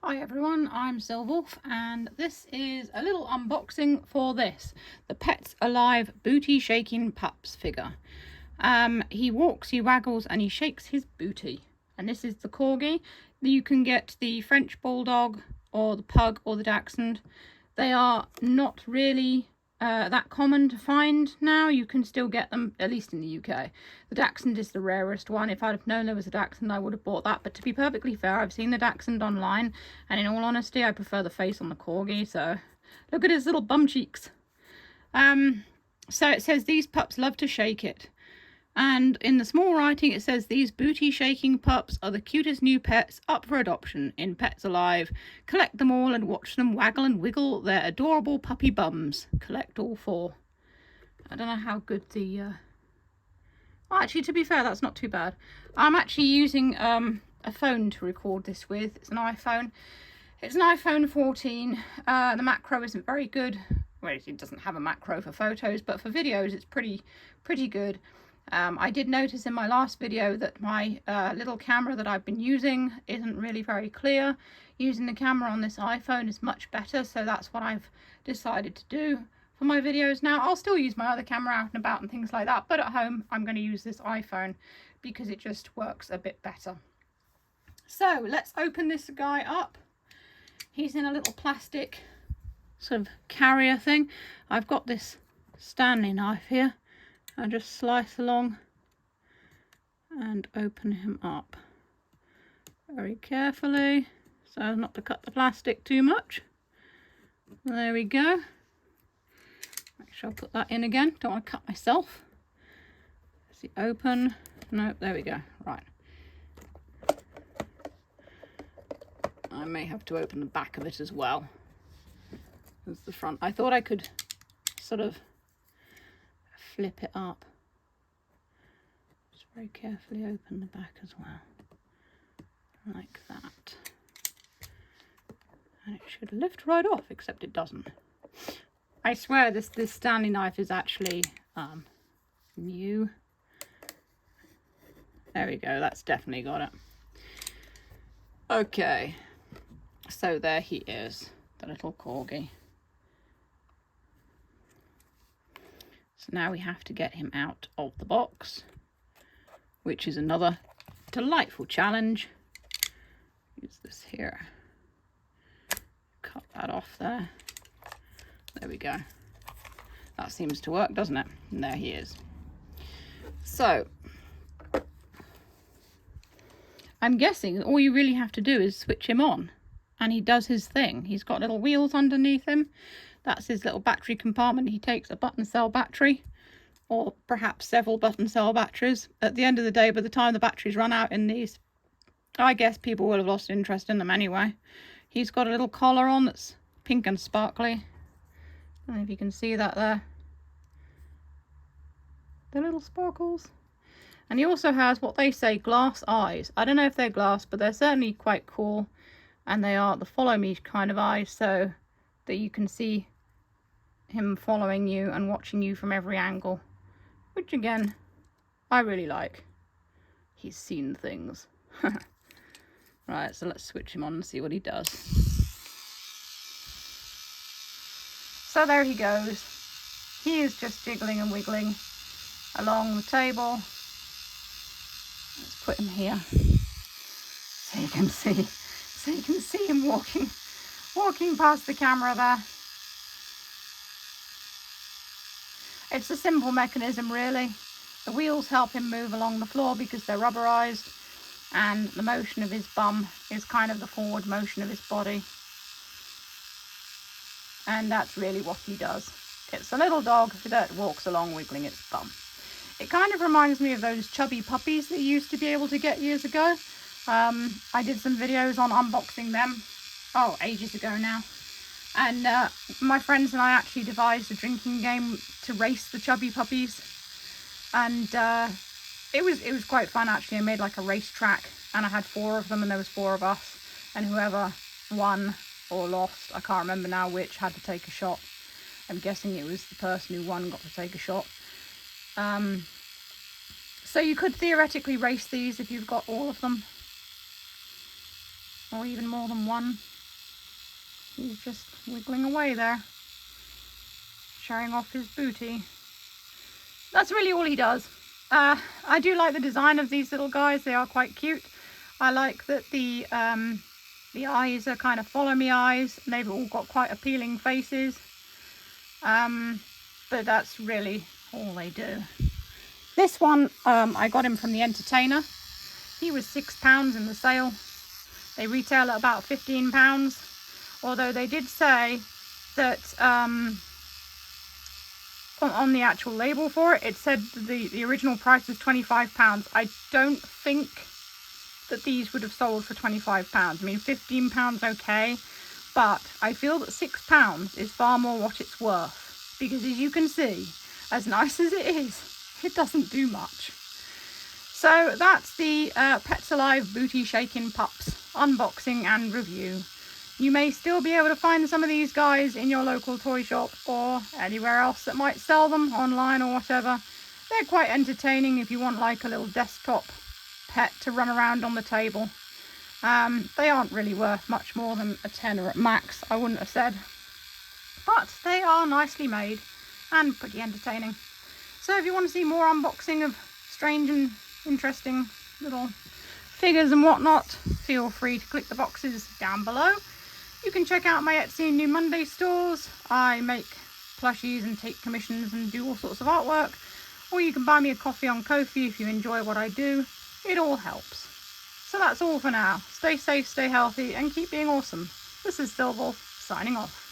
Hi everyone, I'm Sylwolf and this is a little unboxing for this, the Pets Alive Booty Shaking Pups figure. He walks, he waggles and he shakes his booty. And this is the Corgi. You can get the French Bulldog or the Pug or the Dachshund. They are not really that common to find now. You can still get them, at least in the UK. The Dachshund is the rarest one. If I'd have known there was a Dachshund, I would have bought that. But to be perfectly fair, I've seen the Dachshund online, and in all honesty, I prefer the face on the Corgi. So look at his little bum cheeks. So it says these pups love to shake it. And in the small writing it says these booty shaking pups are the cutest new pets up for adoption in Pets Alive. Collect them all and watch them waggle and wiggle their adorable puppy bums. Collect all 4. I don't know how good the... Well, actually, to be fair, that's not too bad. I'm actually using a phone to record this with. It's an iPhone. It's an iPhone 14. The macro isn't very good. Well, it doesn't have a macro for photos, but for videos it's pretty good. I did notice in my last video that my little camera that I've been using isn't really very clear. Using the camera on this iPhone is much better, so that's what I've decided to do for my videos now. I'll still use my other camera out and about and things like that, but at home I'm going to use this iPhone because it just works a bit better. So let's open this guy up. He's in a little plastic sort of carrier thing. I've got this Stanley knife here. I just slice along and open him up very carefully so as not to cut the plastic too much. There we go. Make sure I put that in again. Don't want to cut myself. Is he open? No, there we go. Right. I may have to open the back of it as well as the front. I thought I could sort of flip it up. Just very carefully open the back as well, like that, and it should lift right off, except it doesn't. I swear this Stanley knife is actually new. There we go, that's definitely got it. Okay, so there he is, the little Corgi. So now we have to get him out of the box, which is another delightful challenge. Use this here. Cut that off there. There we go. That seems to work, doesn't it? And there he is. So, I'm guessing all you really have to do is switch him on, and he does his thing. He's got little wheels underneath him. That's his little battery compartment. He takes a button cell battery, or perhaps several button cell batteries. At the end of the day, by the time the batteries run out in these, I guess people will have lost interest in them anyway. He's got a little collar on that's pink and sparkly. I don't know if you can see that there. The little sparkles. And he also has what they say glass eyes. I don't know if they're glass, but they're certainly quite cool. And they are the follow me kind of eyes, so that you can see him following you and watching you from every angle, which again I really like. He's seen things. Right, so let's switch him on and see what he does. So there he goes. He is just jiggling and wiggling along the table. Let's put him here so you can see him walking past the camera there. It's a simple mechanism really. The wheels help him move along the floor because they're rubberized, and the motion of his bum is kind of the forward motion of his body. And that's really what he does. It's a little dog that walks along wiggling its bum. It kind of reminds me of those chubby puppies that you used to be able to get years ago. I did some videos on unboxing them, ages ago now. And my friends and I actually devised a drinking game to race the chubby puppies. And it was quite fun actually. I made like a race track and I had 4 of them and there was 4 of us. And whoever won or lost, I can't remember now which, had to take a shot. I'm guessing it was the person who won got to take a shot. So you could theoretically race these if you've got all of them. Or even more than one. He's just wiggling away there, showing off his booty. That's really all he does. I do like the design of these little guys. They are quite cute. I like that the eyes are kind of follow me eyes, and they've all got quite appealing faces. But that's really all they do. This one, I got him from the Entertainer. He was £6 in the sale. They retail at about £15, although they did say that on the actual label for it, it said the original price was £25. I don't think that these would have sold for £25. I mean, £15 okay, but I feel that £6 is far more what it's worth, because as you can see, as nice as it is, it doesn't do much. So that's the Pets Alive Booty Shakin' Pups unboxing and review. You may still be able to find some of these guys in your local toy shop or anywhere else that might sell them online or whatever. They're quite entertaining if you want like a little desktop pet to run around on the table. They aren't really worth much more than a tenner at max, I wouldn't have said. But they are nicely made and pretty entertaining. So if you want to see more unboxing of strange and interesting little figures and whatnot, feel free to click the boxes down below. You can check out my Etsy New Monday stores. I make plushies and take commissions and do all sorts of artwork. Or you can buy me a coffee on Ko-fi if you enjoy what I do. It all helps. So that's all for now. Stay safe, stay healthy, and keep being awesome. This is Silver, signing off.